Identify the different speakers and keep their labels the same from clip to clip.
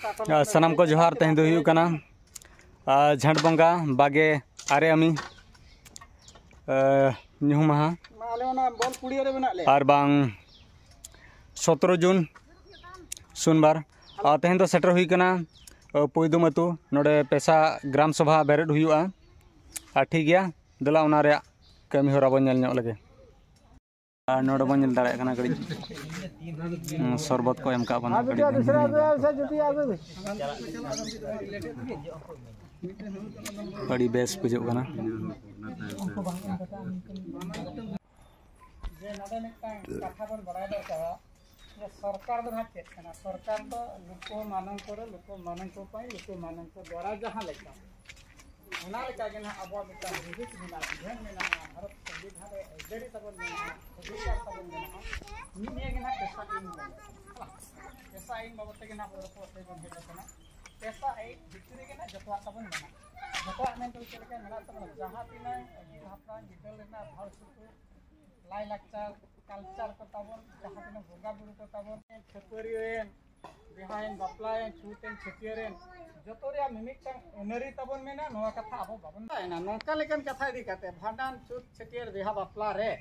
Speaker 1: सनाम को जोहार तेहन दो हुयु कना झंड बंगा बागे आरे अमी ᱧᱩᱦᱩᱢ ᱢᱟᱦᱟ ᱟᱨ ᱵᱟᱝ 17 ᱡᱩᱱ ᱥᱩᱱᱵᱟᱨ तेहन दो सेटर हुई कना पोइदुम अतु नोडे पेशा ग्राम सभा बेरेद हुयुआ ठीक गया दला उना रे कमी होरा बन नेल ᱧᱚᱜ लगे नोडे बन नेल दाड़े कना गड़ी शरबत को एम का बना गड़ी बड़ी बेस बुझुग कना
Speaker 2: सरकार दो चेक सरकार दो लोक मानक द्वारा जहाँ लेका अब भारत संविधान एजेडी तबन अधिकार तबन पेशा इन बाबत पेशा भितरी के जो तबन जो मेन जहाँ तीना गिदल भाव सुतु लाई लाचार कल्चर को तबन जहाँ तीना बोगा बुरु को तबन छपरियन बिहाइन बापलायन छूटेन छटियरेन जतो रे मिमिटन एनरी तबन मेना नोआ कथा अब बाबन ना नोका लेकन कथा इदी काते भाडान छूट छटियर बिहा बापला रे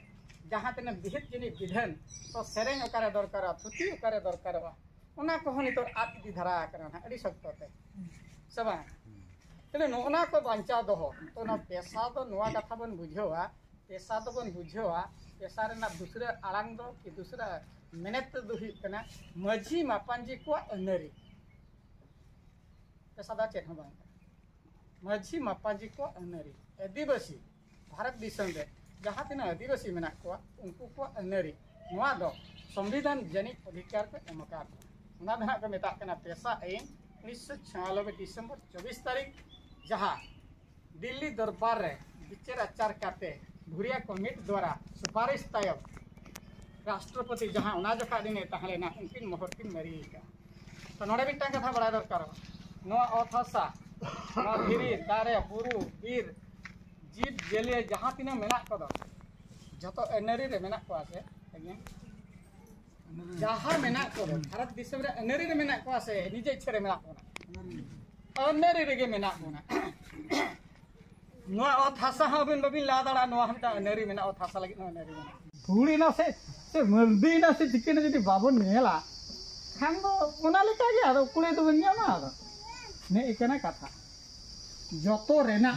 Speaker 2: जहाँ तीना बिहित जिनि विधन तो सेरेन ओकारे दरकार थुति ओकारे दरकार बा उना को हनी तो आत दी धरा करना अडी सकते सबा तने नोना को बांचा दो तो ना पेशा तो नोआ कथा बन बुझेवा पेशा तो बन बुझेवा पेशा रे ना दूसरे आड़ांग दो कि दूसरा मेहनत दो हुई कना मझी मापांजी को अनरी पेशा दा चेक हम मझी मापांजी को अनरी आदिवासी भारत दिसम रे जहाँ तीना आदिवासी मेना को उनको को अनरी नोआ दो संविधान जनित अधिकार को एमका उना धना को मेता कना पेशा आईन 1996 दिसंबर 24 तारीख जहाँ दिल्ली दरबार रे विचार आचार करते भुरिया कमिट द्वारा सुपारिश तायब राष्ट्रपति जहाँ उना जखा दिन तहलेना उनकिन मोहर किन मरी का तो नोडे मिटन कथा बड़ा दरकार नो अथासा नो धीरी दारे बुरु बीर जीव जेले जहाँ तीना मेना को दो जतो एनरी रे मेना को आसे जहाँ मेना को भारत दिसम रे एनरी रे मेना को आसे निजे इच्छा रे मेना को अनरी रे मेना को नो अथासा हबिन बबिन ला दाड़ा नो हमता एनरी मेना अथासा लगी नो एनरी मेना भूड़ी ना से मर्दी ना से चिकन जदी बाबन नेला खान दो ओना लेका गे आदो कुले तो बनिया मा आदो ने एकना कथा जतो रेना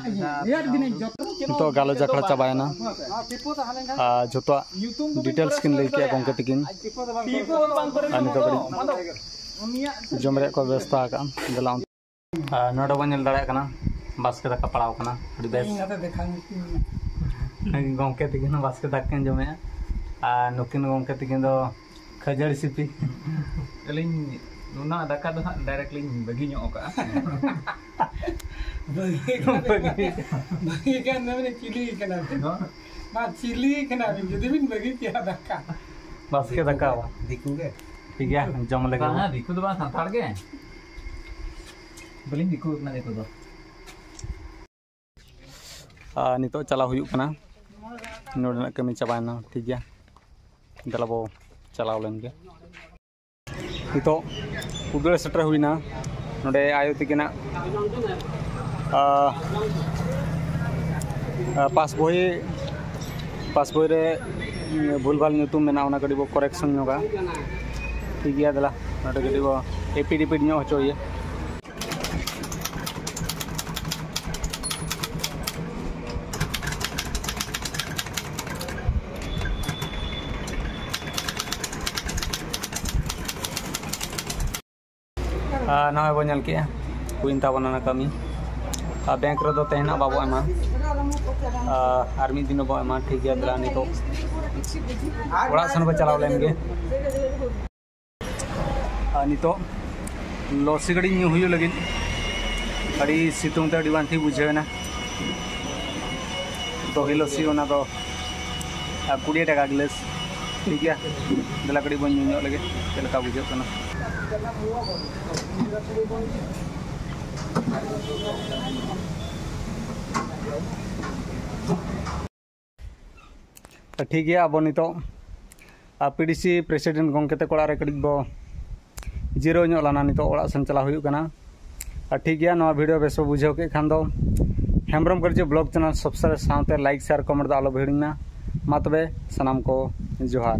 Speaker 2: यार दिन जतो
Speaker 1: तो गालो जकड़ा चबायना जतो डिटेल्स किन लई के गंके तकिन अनि तो बड़ी जमरे को व्यवस्था का दलाम नोडो बन नेल दाड़ा कना बास्के दाका पड़ाव कना अडी बेस गंके तकिन बास्के दाका जमे नुकिन गंके तकिन दो खजड़ी सिपी अलिन नुना दाका दो डायरेक्टली बगी ᱧᱚᱜ का बगी का नमने चिली कना मा चिली कना जदी बिन बगी किया दाका बास्के दाका दिकु गे ठीक है जम लगे हां दिकु दो बा संताड़ गे बलिन दिकु ना देखो दो नितो चला हुयु कना नोडना कमी चबायना ठीक है दलाबो चलाव लेंगे नितो उगड़ सेटर हुईना नोडे आयो तिकिना पास बोई रे भूल भाल ᱧᱩᱛᱩᱢ मेना ओना गडी बो करेक्शन ᱧᱚᱜᱟ ठीक है दला नोडे गडी बो एपीडीपी ᱧᱚᱜ होचोये ना बन नेल के हुईन ताबना कमी बैंक रे दो तेहना बाबो एमा आर्मी दिन बो एमा ठीक गया दला नि तो ओड़ा सन बो चलाव लेन गे नि तो लसी गड़ी ᱧᱩ हुयु लगिन अड़ी सितुंग ते अड़ी वांथी बुझेना तो ही लसी ओना दो 20 टाका गिलास ठीक है दला गड़ी बन ᱧᱩ लगे चलका बुझे कना ठीक है अब नितो पीडीसी प्रेसिडेंट गंके ते कोड़ा रे कड़ी बो जीरो ᱧᱚᱜ ᱞᱟᱱᱟ ᱱᱤᱛᱚᱜ ᱚᱲᱟᱜ ᱥᱮᱱ ᱪᱟᱞᱟᱣ ᱦᱩᱭᱩᱜ ᱠᱟᱱᱟ ᱟᱨ ᱴᱷᱤक ᱜᱮᱭᱟ ᱱᱚᱣᱟ ᱵᱷᱤडियो ᱵᱮᱥ ᱵᱩᱡᱷᱟᱹᱣ ᱠᱮᱫ ᱠᱷᱟन दो हेम्ब्रम करजे ब्लॉग चैनल सब्सक्राइब साथ लाइक शेयर कमेंट दो आलो भिड़िंग ना मा तबे सनाम को जोहार।